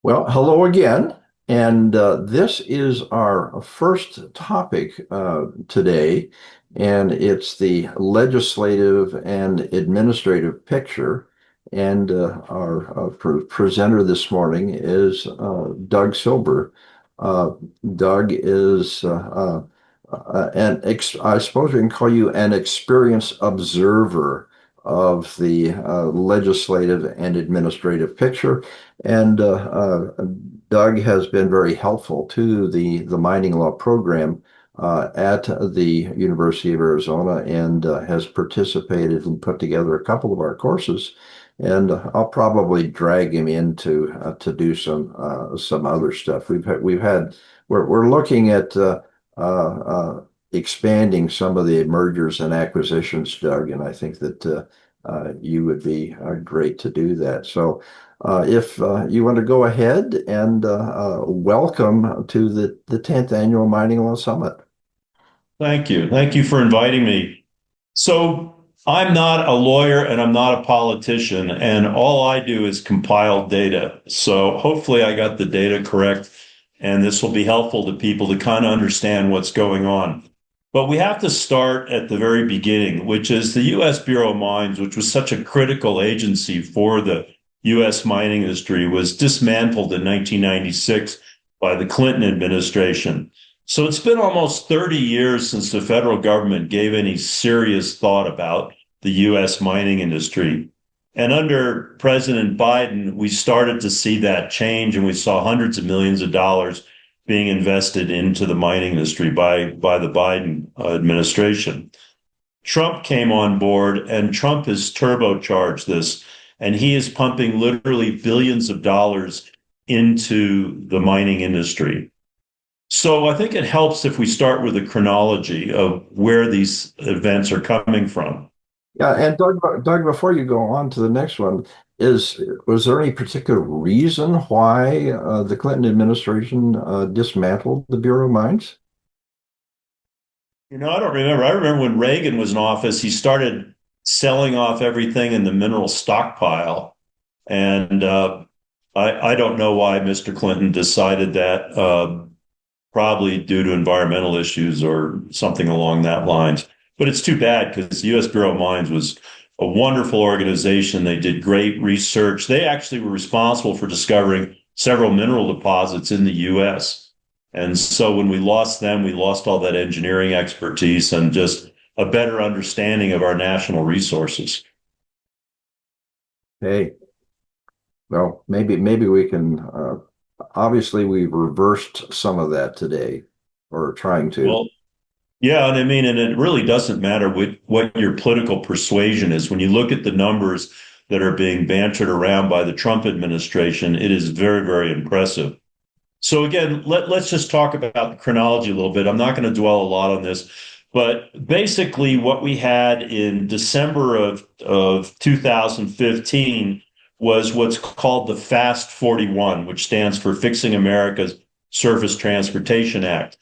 Well, hello again. And this is our first topic today, and it's the legislative and administrative picture. And our presenter this morning is Doug Silber. Uh, Doug is I suppose we can call you an experienced observer of the legislative and administrative picture. And Doug has been very helpful to the mining law program at the University of Arizona and has participated and put together a couple of our courses. And I'll probably drag him in to do some other stuff. We're looking at expanding some of the mergers and acquisitions, Doug, and I think that you would be great to do that. So. If you want to go ahead and welcome to the 10th Annual Mining Law Summit. Thank you. Thank you for inviting me. So, I'm not a lawyer and I'm not a politician, and all I do is compile data. So, hopefully, I got the data correct, and this will be helpful to people to kind of understand what's going on. But we have to start at the very beginning, which is the U.S. Bureau of Mines, which was such a critical agency for the U.S. mining industry, was dismantled in 1996 by the Clinton administration. So it's been almost 30 years since the federal government gave any serious thought about the U.S. mining industry. And under President Biden, we started to see that change, and we saw hundreds of millions of dollars being invested into the mining industry by the Biden administration. Trump came on board, and Trump has turbocharged this, and he is pumping literally billions of dollars into the mining industry. So I think it helps if we start with a chronology of where these events are coming from. Yeah, and Doug, before you go on to the next one, was there any particular reason why the Clinton administration dismantled the Bureau of Mines? I don't remember. I remember when Reagan was in office, he started selling off everything in the mineral stockpile. And I don't know why Mr. Clinton decided that, probably due to environmental issues or something along that lines. But it's too bad because the U.S. Bureau of Mines was a wonderful organization. They did great research. They actually were responsible for discovering several mineral deposits in the U.S. And so when we lost them, we lost all that engineering expertise and just a better understanding of our national resources. Hey, well, maybe we can. Obviously, we've reversed some of that today, or trying to. Well, yeah, and I mean, and it really doesn't matter what your political persuasion is. When you look at the numbers that are being bantered around by the Trump administration, it is very, very impressive. So again, let's just talk about the chronology a little bit. I'm not going to dwell a lot on this, but basically what we had in December of 2015 was what's called the FAST 41, which stands for Fixing America's Surface Transportation Act.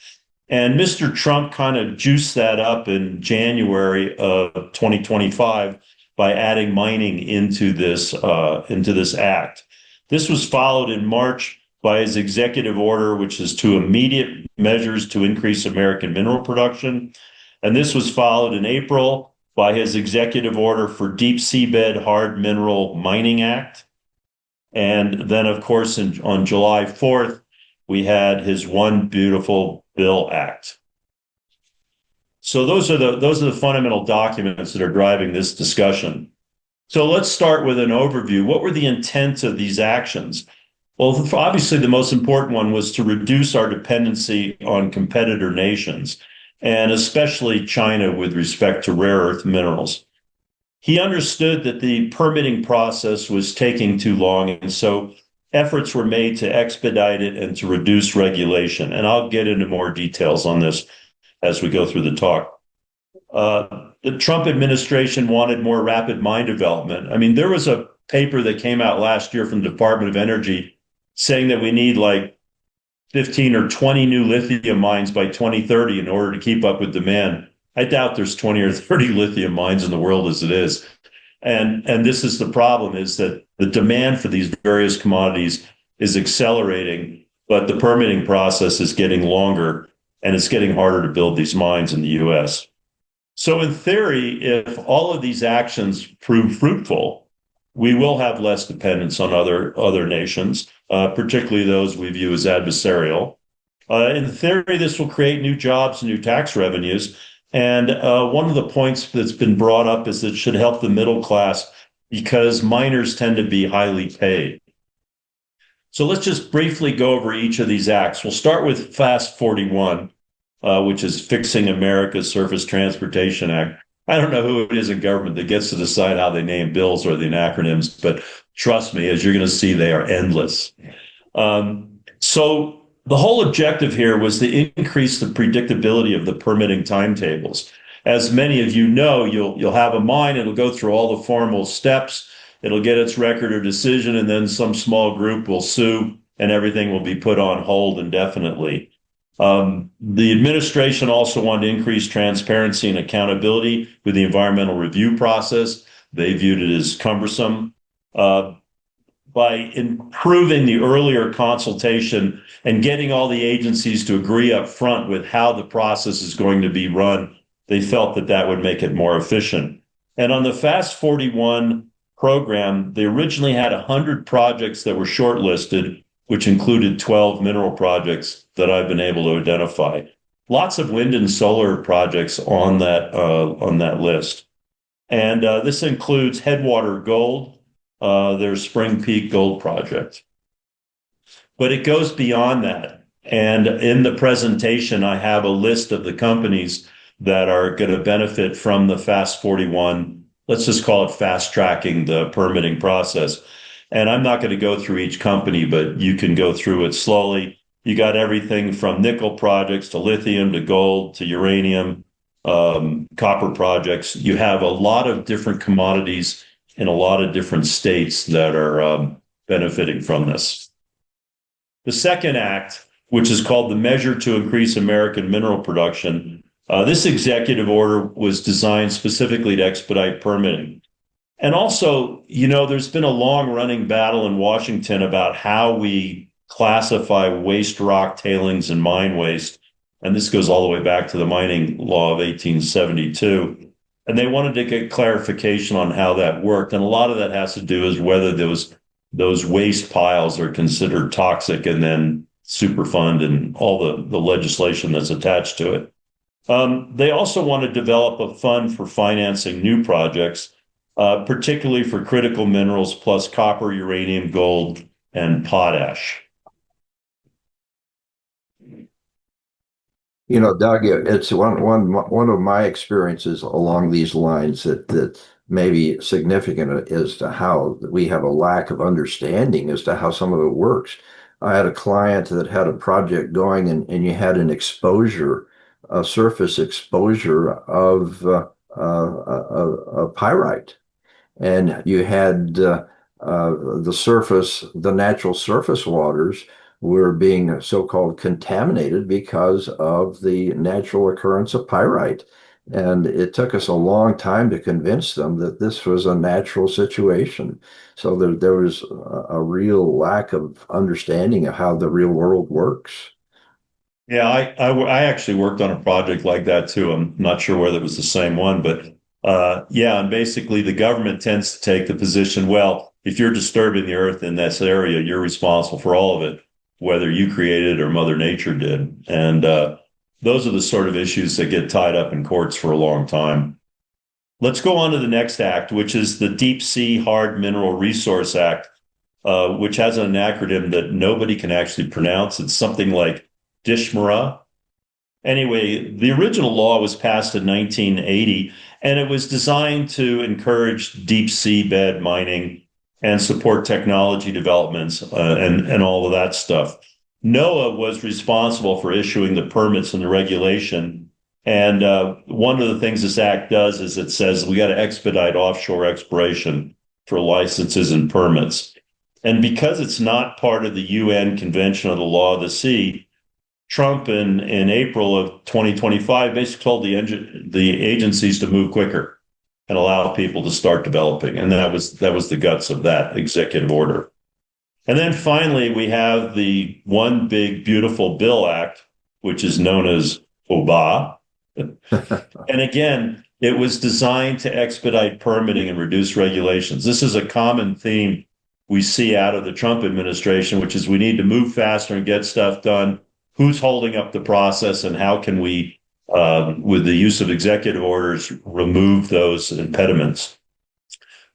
And Mr. Trump kind of juiced that up in January of 2025 by adding mining into this act. This was followed in March by his executive order, which is to immediate measures to increase American mineral production. And this was followed in April by his executive order for Deep Seabed Hard Mineral Mining Act. And then, of course, on July 4th, we had his One Beautiful Bill Act. So those are the fundamental documents that are driving this discussion. So let's start with an overview. What were the intents of these actions? Well, obviously, the most important one was to reduce our dependency on competitor nations, and especially China with respect to rare earth minerals. He understood that the permitting process was taking too long, and so efforts were made to expedite it and to reduce regulation. And I'll get into more details on this as we go through the talk. The Trump administration wanted more rapid mine development. I mean, there was a paper that came out last year from the Department of Energy saying that we need like 15 or 20 new lithium mines by 2030 in order to keep up with demand. I doubt there's 20 or 30 lithium mines in the world as it is. And this is the problem, is that the demand for these various commodities is accelerating, but the permitting process is getting longer and it's getting harder to build these mines in the US. So in theory, if all of these actions prove fruitful, we will have less dependence on other nations, particularly those we view as adversarial. In theory, this will create new jobs and new tax revenues. And one of the points that's been brought up is that it should help the middle class because miners tend to be highly paid. So let's just briefly go over each of these acts. We'll start with FAST 41, which is Fixing America's Surface Transportation Act. I don't know who it is in government that gets to decide how they name bills or the acronyms, but trust me, as you're going to see, they are endless. So the whole objective here was to increase the predictability of the permitting timetables. As many of you know, you'll have a mine, it'll go through all the formal steps, it'll get its record or decision, and then some small group will sue, and everything will be put on hold indefinitely. The administration also wanted to increase transparency and accountability with the environmental review process. They viewed it as cumbersome. By improving the earlier consultation and getting all the agencies to agree up front with how the process is going to be run, they felt that that would make it more efficient. And on the FAST 41 program, they originally had 100 projects that were shortlisted, which included 12 mineral projects that I've been able to identify. Lots of wind and solar projects on that list. And this includes Headwater Gold, their Spring Peak Gold project. But it goes beyond that. And in the presentation, I have a list of the companies that are going to benefit from the FAST 41. Let's just call it fast tracking the permitting process. And I'm not going to go through each company, but you can go through it slowly. You got everything from nickel projects to lithium to gold to uranium, copper projects. You have a lot of different commodities in a lot of different states that are benefiting from this. The second act, which is called the Measure to Increase American Mineral Production, this executive order was designed specifically to expedite permitting. And also, there's been a long running battle in Washington about how we classify waste rock tailings and mine waste. And this goes all the way back to the mining law of 1872. And they wanted to get clarification on how that worked. And a lot of that has to do with whether those waste piles are considered toxic and then Superfund and all the legislation that's attached to it. They also want to develop a fund for financing new projects, particularly for critical minerals plus copper, uranium, gold, and potash. Doug, it's one of my experiences along these lines that may be significant as to how we have a lack of understanding as to how some of it works. I had a client that had a project going, and you had an exposure, a surface exposure of pyrite, and you had the natural surface waters were being so-called contaminated because of the natural occurrence of pyrite. And it took us a long time to convince them that this was a natural situation. So there was a real lack of understanding of how the real world works. Yeah, I actually worked on a project like that too. I'm not sure whether it was the same one, but yeah, and basically the government tends to take the position, well, if you're disturbing the earth in this area, you're responsible for all of it, whether you created it or Mother Nature did. And those are the sort of issues that get tied up in courts for a long time. Let's go on to the next act, which is the Deep Sea Hard Mineral Resource Act, which has an acronym that nobody can actually pronounce. It's something like DSHMRA. Anyway, the original law was passed in 1980, and it was designed to encourage deep seabed mining and support technology developments and all of that stuff. NOAA was responsible for issuing the permits and the regulation. And one of the things this act does is it says we got to expedite offshore exploration for licenses and permits. And because it's not part of the UN Convention on the Law of the Sea, Trump in April of 2025 basically told the agencies to move quicker and allow people to start developing. And that was the guts of that executive order. And then finally, we have the One Big Beautiful Bill Act, which is known as OBA. And again, it was designed to expedite permitting and reduce regulations. This is a common theme we see out of the Trump administration, which is we need to move faster and get stuff done. Who's holding up the process, and how can we, with the use of executive orders, remove those impediments?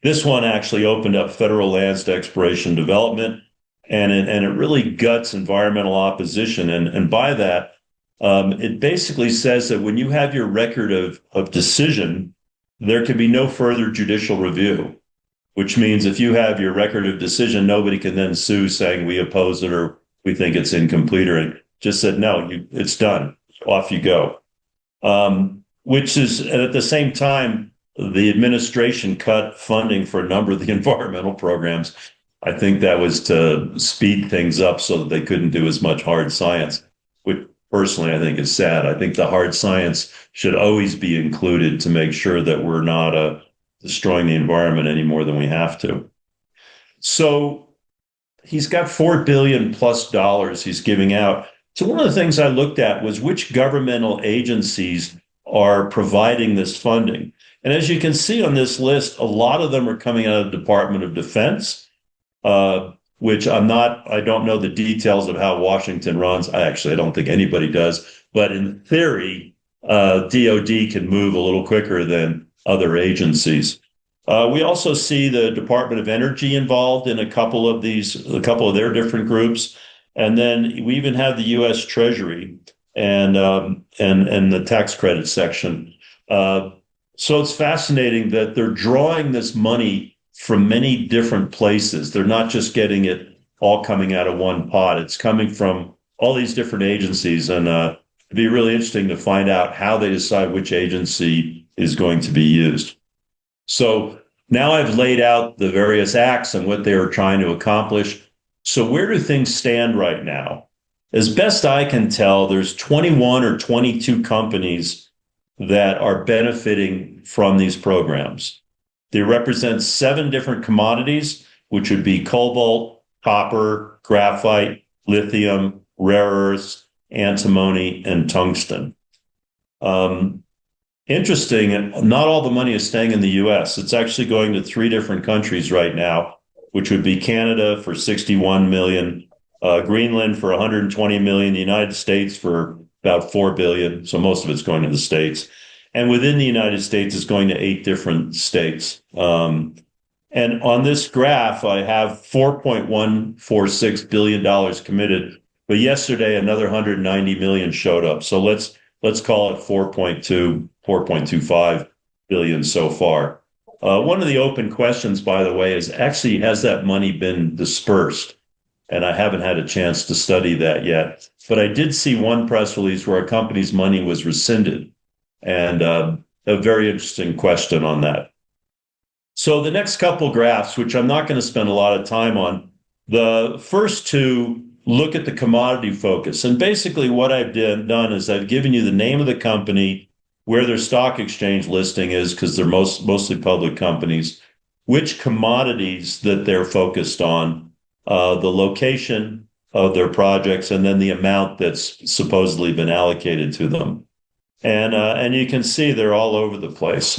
This one actually opened up federal lands to exploration and development, and it really guts environmental opposition. And by that, it basically says that when you have your record of decision, there can be no further judicial review, which means if you have your record of decision, nobody can then sue saying we oppose it or we think it's incomplete, or it just said, no, it's done. Off you go. Which is, and at the same time, the administration cut funding for a number of the environmental programs. I think that was to speed things up so that they couldn't do as much hard science, which personally I think is sad. I think the hard science should always be included to make sure that we're not destroying the environment any more than we have to. So he's got $4 billion plus he's giving out. So one of the things I looked at was which governmental agencies are providing this funding. And as you can see on this list, a lot of them are coming out of the Department of Defense, which I don't know the details of how Washington runs. I don't think anybody does. But in theory, DOD can move a little quicker than other agencies. We also see the Department of Energy involved in a couple of their different groups. And then we even have the U.S. Treasury and the tax credit section. So it's fascinating that they're drawing this money from many different places. They're not just getting it all coming out of one pot. It's coming from all these different agencies. And it'd be really interesting to find out how they decide which agency is going to be used. So now I've laid out the various acts and what they are trying to accomplish. So where do things stand right now? As best I can tell, there's 21 or 22 companies that are benefiting from these programs. They represent 7 different commodities, which would be cobalt, copper, graphite, lithium, rare earths, antimony, and tungsten. Interesting, not all the money is staying in the US. It's actually going to 3 different countries right now, which would be Canada for 61 million, Greenland for 120 million, the United States for about 4 billion. So most of it's going to the States. And within the United States, it's going to 8 different states. And on this graph, I have $4.146 billion committed. But yesterday, another 190 million showed up. So let's call it 4.25 billion so far. One of the open questions, by the way, is actually, has that money been dispersed? And I haven't had a chance to study that yet. But I did see one press release where a company's money was rescinded. And a very interesting question on that. So the next couple graphs, which I'm not going to spend a lot of time on, the first 2 look at the commodity focus. And basically what I've done is I've given you the name of the company, where their stock exchange listing is, because they're mostly public companies, which commodities that they're focused on, the location of their projects, and then the amount that's supposedly been allocated to them. And you can see they're all over the place,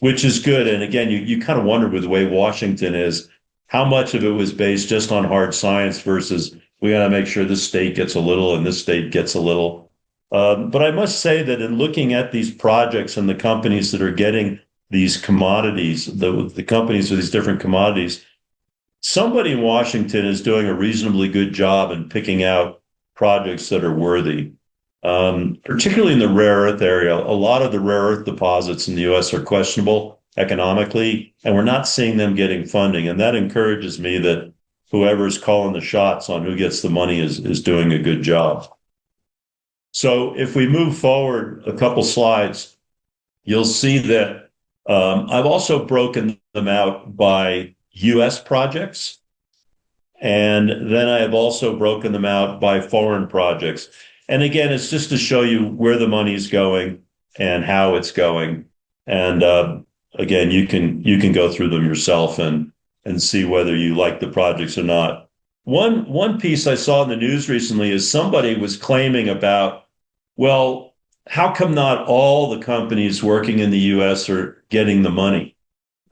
which is good. And again, you kind of wonder with the way Washington is, how much of it was based just on hard science versus we got to make sure this state gets a little and this state gets a little. But I must say that in looking at these projects and the companies that are getting these commodities, the companies with these different commodities, somebody in Washington is doing a reasonably good job in picking out projects that are worthy. Particularly in the rare earth area, a lot of the rare earth deposits in the U.S. are questionable economically, and we're not seeing them getting funding. And that encourages me that whoever's calling the shots on who gets the money is doing a good job. So if we move forward a couple slides, you'll see that I've also broken them out by U.S. projects. And then I have also broken them out by foreign projects. And again, it's just to show you where the money's going and how it's going. And again, you can go through them yourself and see whether you like the projects or not. One piece I saw in the news recently is somebody was claiming about, well, how come not all the companies working in the US are getting the money?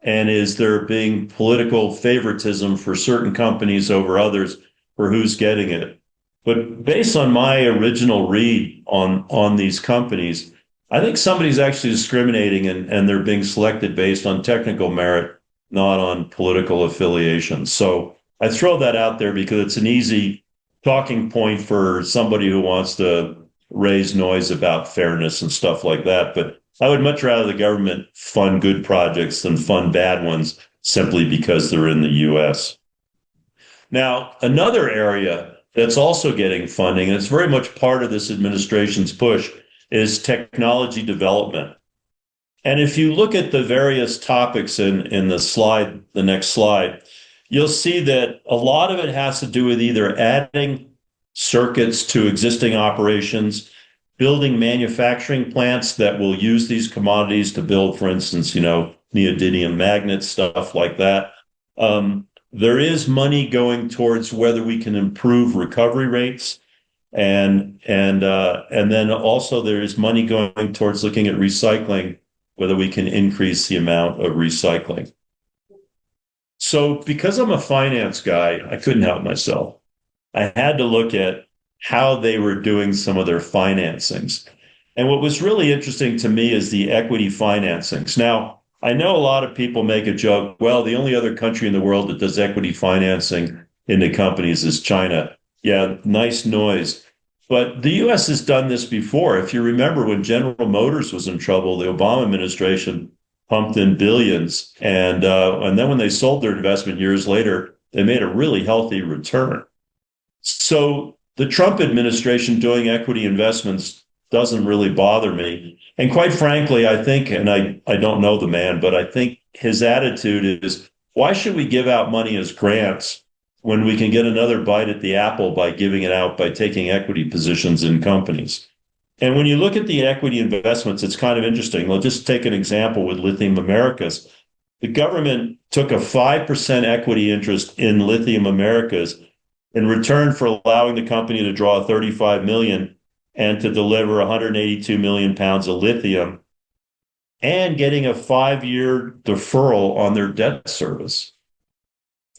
And is there being political favoritism for certain companies over others for who's getting it? But based on my original read on these companies, I think somebody's actually discriminating and they're being selected based on technical merit, not on political affiliation. So I throw that out there because it's an easy talking point for somebody who wants to raise noise about fairness and stuff like that. But I would much rather the government fund good projects than fund bad ones simply because they're in the US. Now, another area that's also getting funding, and it's very much part of this administration's push, is technology development. And if you look at the various topics in the slide, the next slide, you'll see that a lot of it has to do with either adding circuits to existing operations, building manufacturing plants that will use these commodities to build, for instance, neodymium magnets, stuff like that. There is money going towards whether we can improve recovery rates, and then also there is money going towards looking at recycling, whether we can increase the amount of recycling. So because I'm a finance guy, I couldn't help myself. I had to look at how they were doing some of their financings. And what was really interesting to me is the equity financings. Now, I know a lot of people make a joke, well, the only other country in the world that does equity financing into companies is China. Yeah, nice noise. But the US has done this before. If you remember when General Motors was in trouble, the Obama administration pumped in billions. And then when they sold their investment years later, they made a really healthy return. So the Trump administration doing equity investments doesn't really bother me. And quite frankly, I think, and I don't know the man, but I think his attitude is, why should we give out money as grants when we can get another bite at the apple by giving it out by taking equity positions in companies? And when you look at the equity investments, it's kind of interesting. I'll just take an example with Lithium Americas. The government took a 5% equity interest in Lithium Americas in return for allowing the company to draw 35 million and to deliver 182 million pounds of lithium and getting a 5-year deferral on their debt service.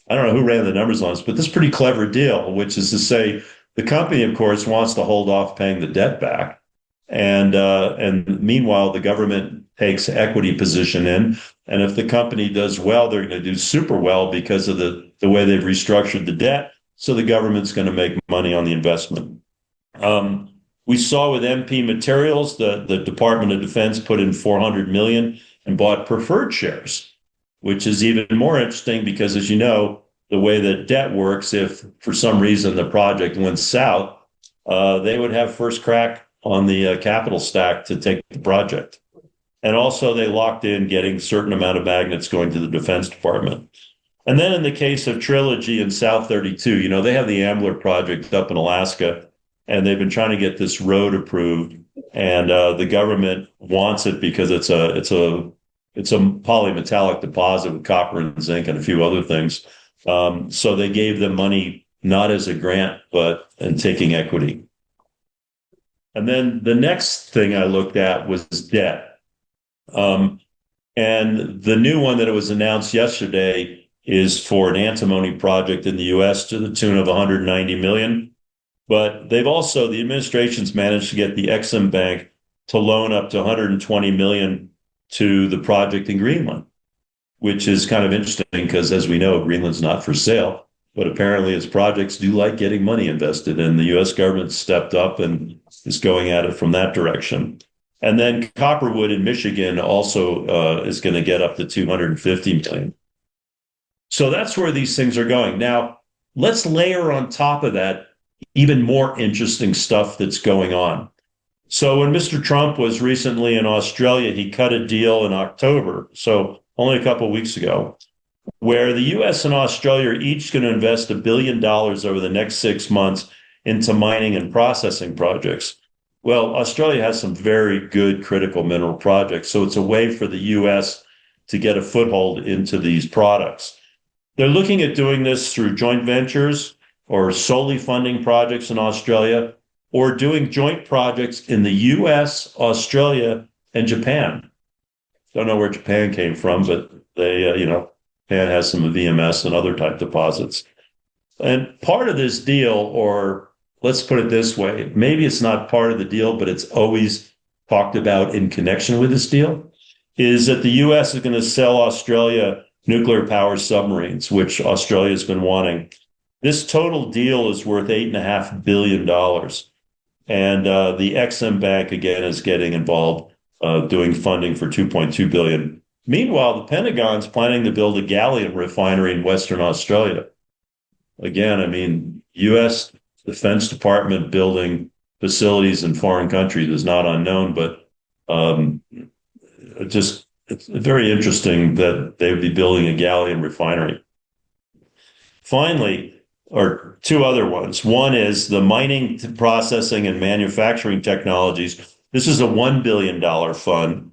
I don't know who ran the numbers on this, but this is a pretty clever deal, which is to say the company, of course, wants to hold off paying the debt back. And meanwhile, the government takes equity position in. And if the company does well, they're going to do super well because of the way they've restructured the debt. So the government's going to make money on the investment. We saw with MP Materials, the Department of Defense put in 400 million and bought preferred shares, which is even more interesting because, as you know, the way that debt works, if for some reason the project went south, they would have first crack on the capital stack to take the project. And also they locked in getting a certain amount of magnets going to the Defense Department. And then in the case of Trilogy and South 32, they have the Ambler project up in Alaska, and they've been trying to get this road approved. And the government wants it because it's a polymetallic deposit with copper and zinc and a few other things. So they gave them money not as a grant, but in taking equity. And then the next thing I looked at was debt. And the new one that it was announced yesterday is for an antimony project in the US to the tune of 190 million. But the administration's managed to get the Exim Bank to loan up to 120 million to the project in Greenland, which is kind of interesting because, as we know, Greenland's not for sale. But apparently its projects do like getting money invested, and the US government stepped up and is going at it from that direction. And then Copperwood in Michigan also is going to get up to 250 million. So that's where these things are going. Now, let's layer on top of that even more interesting stuff that's going on. So when Mr. Trump was recently in Australia, he cut a deal in October, so only a couple of weeks ago, where the US and Australia are each going to invest $1 billion over the next 6 months into mining and processing projects. Well, Australia has some very good critical mineral projects, so it's a way for the US to get a foothold into these products. They're looking at doing this through joint ventures, or solely funding projects in Australia or doing joint projects in the US, Australia, and Japan. Don't know where Japan came from, but Japan has some VMS and other type deposits. And part of this deal, or let's put it this way, maybe it's not part of the deal, but it's always talked about in connection with this deal, is that the US is going to sell Australia nuclear power submarines, which Australia has been wanting. This total deal is worth $8.5 billion. And the Exim Bank, again, is getting involved, doing funding for $2.2 billion. Meanwhile, the Pentagon's planning to build a gallium refinery in Western Australia. Again, I mean, U.S. Defense Department building facilities in foreign countries is not unknown, but it's very interesting that they would be building a gallium refinery. Finally, or two other ones. One is the mining, processing, and manufacturing technologies. This is a $1 billion fund.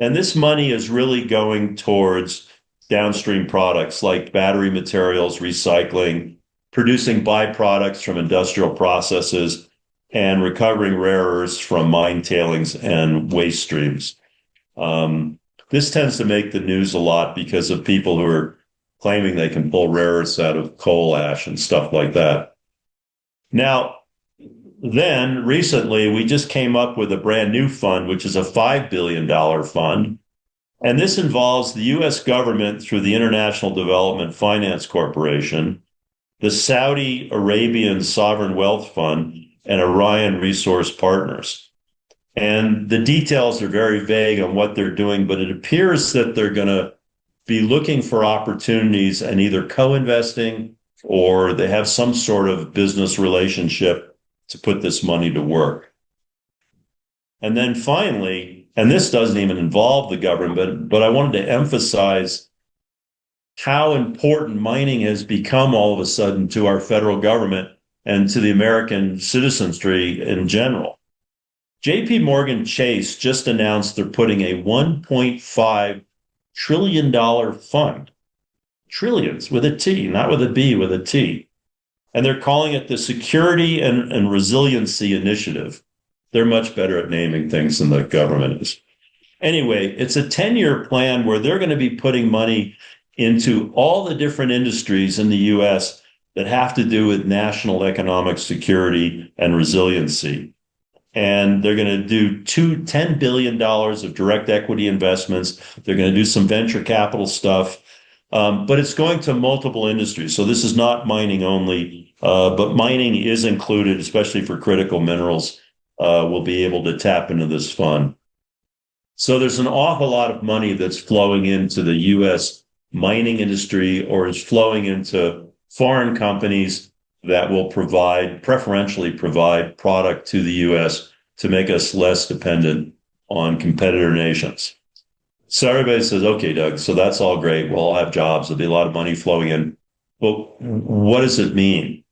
And this money is really going towards downstream products like battery materials, recycling, producing byproducts from industrial processes, and recovering rare earths from mine tailings and waste streams. This tends to make the news a lot because of people who are claiming they can pull rare earths out of coal ash and stuff like that. Now, then recently, we just came up with a brand new fund, which is a $5 billion fund. And this involves the U.S. government through the International Development Finance Corporation, the Saudi Arabian Sovereign Wealth Fund, and Orion Resource Partners. And the details are very vague on what they're doing, but it appears that they're going to be looking for opportunities and either co-investing or they have some sort of business relationship to put this money to work. And then finally, and this doesn't even involve the government, but I wanted to emphasize how important mining has become all of a sudden to our federal government and to the American citizenry in general. JP Morgan Chase just announced they're putting a $1.5 trillion fund, trillions with a T, not with a B, with a T. And they're calling it the Security and Resiliency Initiative. They're much better at naming things than the government is. Anyway, it's a 10-year plan where they're going to be putting money into all the different industries in the U.S. that have to do with national economic security and resiliency. And they're going to do $10 billion of direct equity investments. They're going to do some venture capital stuff, but it's going to multiple industries. So this is not mining only, but mining is included, especially for critical minerals. We'll be able to tap into this fund. So there's an awful lot of money that's flowing into the U.S. mining industry or is flowing into foreign companies that will preferentially provide product to the U.S. to make us less dependent on competitor nations. So everybody says, okay, Doug, so that's all great. We'll all have jobs. There'll be a lot of money flowing in. But what does it mean?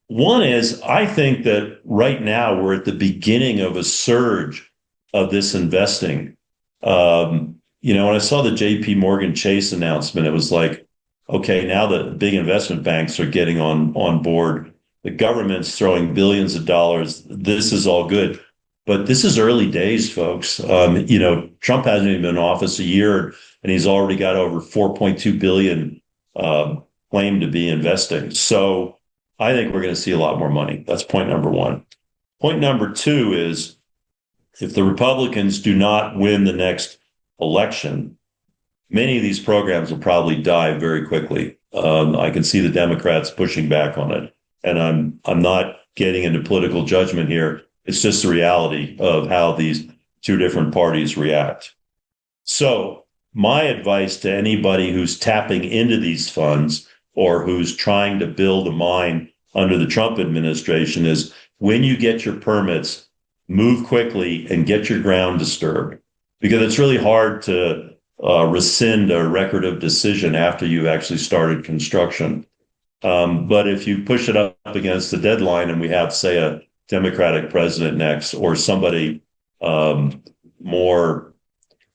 One is, I think that right now we're at the beginning of a surge of this investing. When I saw the JP Morgan Chase announcement, it was like, okay, now the big investment banks are getting on board. The government's throwing billions of dollars. This is all good. But this is early days, folks. Trump hasn't even been in office a year, and he's already got over 4.2 billion claimed to be investing. So I think we're going to see a lot more money. That's point number one. Point number two is if the Republicans do not win the next election, many of these programs will probably die very quickly. I can see the Democrats pushing back on it. And I'm not getting into political judgment here. It's just the reality of how these two different parties react. So my advice to anybody who's tapping into these funds or who's trying to build a mine under the Trump administration is when you get your permits, move quickly and get your ground disturbed, because it's really hard to rescind a record of decision after you've actually started construction. But if you push it up against the deadline and we have, say, a Democratic president next or somebody more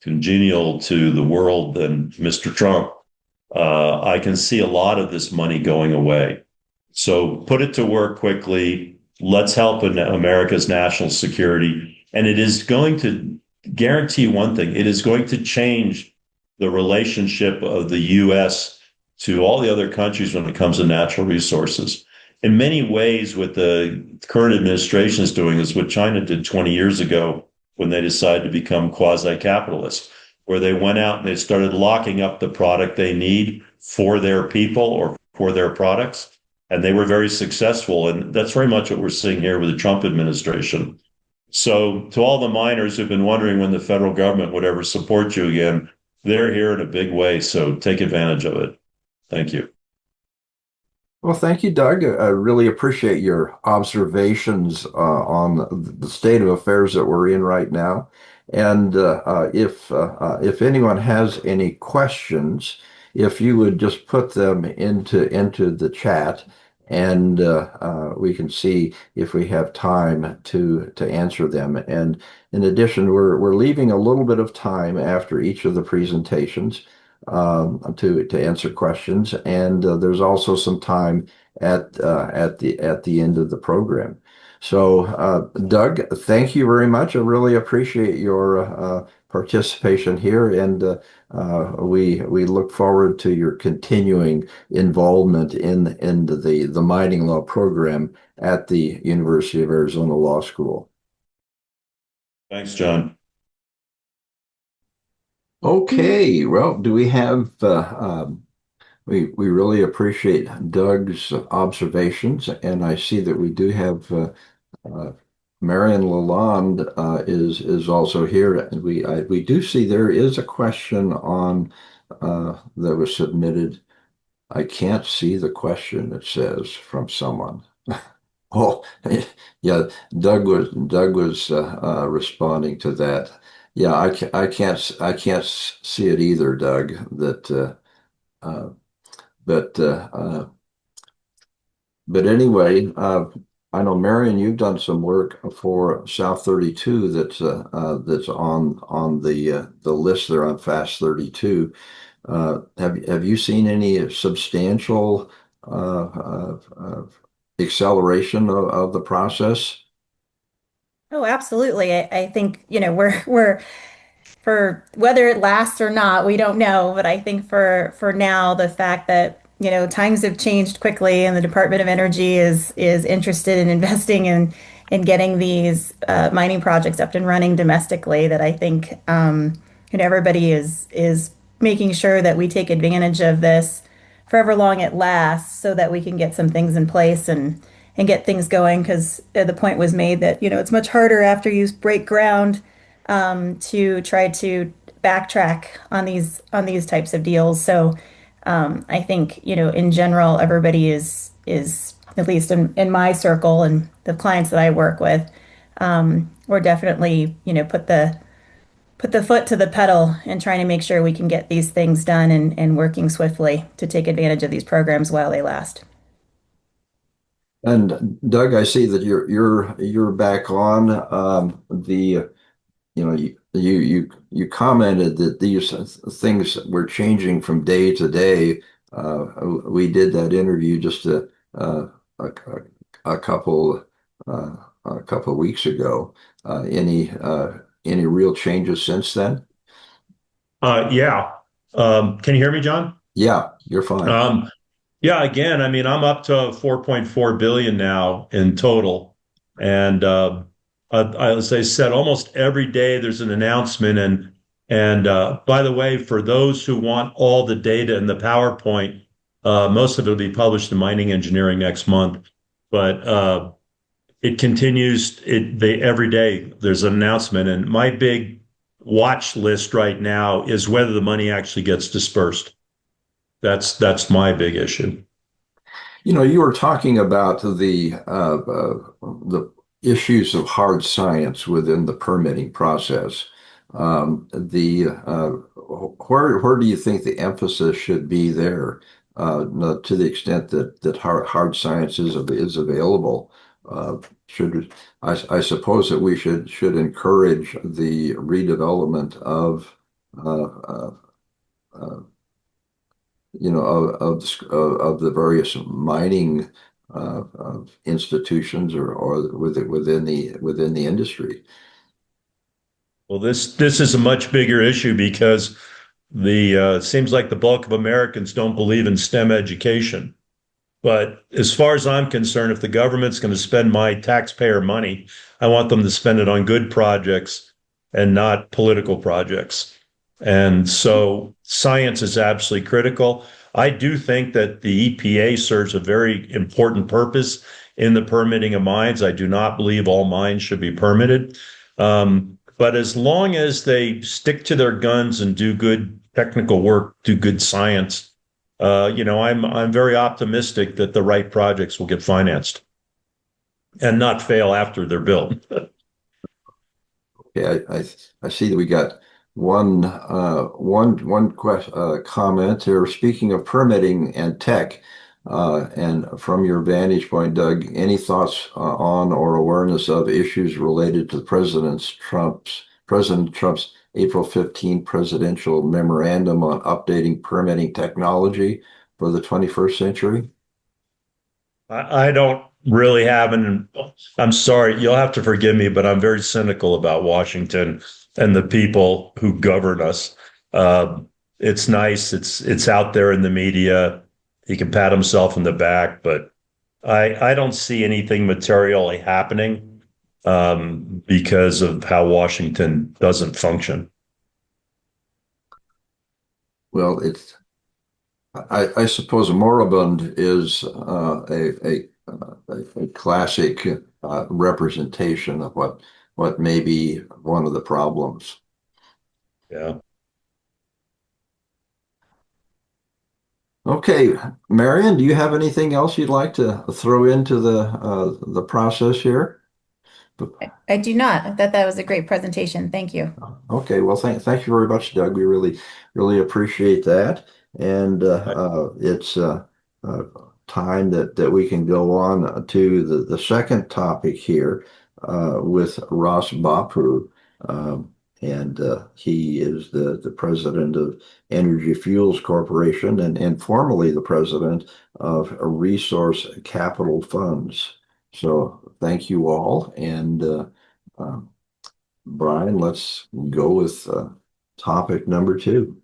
congenial to the world than Mr. Trump, I can see a lot of this money going away. So put it to work quickly. Let's help in America's national security. And it is going to guarantee one thing. It is going to change the relationship of the U.S. to all the other countries when it comes to natural resources. In many ways, what the current administration is doing is what China did 20 years ago when they decided to become quasi-capitalist, where they went out and they started locking up the product they need for their people or for their products. And they were very successful. And that's very much what we're seeing here with the Trump administration. So, to all the miners who've been wondering when the federal government would ever support you again, they're here in a big way. So, take advantage of it. Thank you. Well, thank you, Doug. I really appreciate your observations on the state of affairs that we're in right now. And if anyone has any questions, if you would just put them into the chat, and we can see if we have time to answer them. And in addition, we're leaving a little bit of time after each of the presentations to answer questions, and there's also some time at the end of the program. So, Doug, thank you very much. I really appreciate your participation here, and we look forward to your continuing involvement in the mining law program at the University of Arizona Law School. Thanks, John. Okay, well, do we have we really appreciate Doug's observations, and I see that we do have uh, Marion Lalonde is also here, and we do see there is a question on that was submitted. I can't see the question, it says, from someone. Oh, yeah, Doug was responding to that. Yeah, I can't see it either, Doug. Uh, but uh, uh, but anyway, I know Marion, you've done some work for South 32 that's on the list there on Fast 32. Have you seen any substantial acceleration of the process? Oh, absolutely. I think, we're for whether it lasts or not, we don't know. But I think for now, the fact that, times have changed quickly and the Department of Energy is interested in investing in getting these mining projects up and running domestically, that I think everybody is making sure that we take advantage of this for however long it lasts so that we can get some things in place and get things going, because the point was made that it's much harder after you break ground to try to backtrack on these types of deals. So I think in general everybody is at least in my circle and the clients that I work with, we're definitely put the foot to the pedal and trying to make sure we can get these things done and working swiftly to take advantage of these programs while they last. And Doug, I see that you're back on the you commented that these things were changing from day to day. We did that interview just a, a couple a couple weeks ago. Any real changes since then? Yeah. Can you hear me, John? Yeah, you're fine. Yeah, again, I mean, I'm up to 4.4 billion now in total. And as I said, almost every day there's an announcement. And by the way, for those who want all the data in the PowerPoint, most of it will be published in Mining Engineering next month. But it continues. Every day there's an announcement, and my big watch list right now is whether the money actually gets dispersed. That's my big issue. You were talking about the issues of hard science within the permitting process. The where do you think the emphasis should be there? To the extent that hard science is available, should I suppose that we should encourage the redevelopment of uh, uh, uh, of the various mining of institutions or within the industry. Well, this is a much bigger issue because the seems like the bulk of Americans don't believe in STEM education. But as far as I'm concerned, if the government's going to spend my taxpayer money, I want them to spend it on good projects and not political projects. And so science is absolutely critical. I do think that the EPA serves a very important purpose in the permitting of mines. I do not believe all mines should be permitted. But as long as they stick to their guns and do good technical work, do good science, I'm very optimistic that the right projects will get financed and not fail after they're built. Okay, I see that we got one comment here. Speaking of permitting and tech, and from your vantage point, Doug, any thoughts on or awareness of issues related to President Trump's April 15 presidential memorandum on updating permitting technology for the 21st century? I don't really have an, I'm sorry, you'll have to forgive me, but I'm very cynical about Washington and the people who govern us. Uh, it's nice, it's out there in the media. He can pat himself in the back, but I don't see anything materially happening because of how Washington doesn't function. Well, I suppose moribund is a classic representation of what may be one of the problems. Yeah. Okay, Marion, do you have anything else you'd like to throw into the process here? I do not. I thought that was a great presentation. Thank you. Okay, well, thank you very much, Doug. We really appreciate that, and it's time that we can go on to the second topic here with Ross Bhappu, and he is the president of Energy Fuels Corporation and formerly the president of Resource Capital Funds. So thank you all, and um, Brian, let's go with topic number two.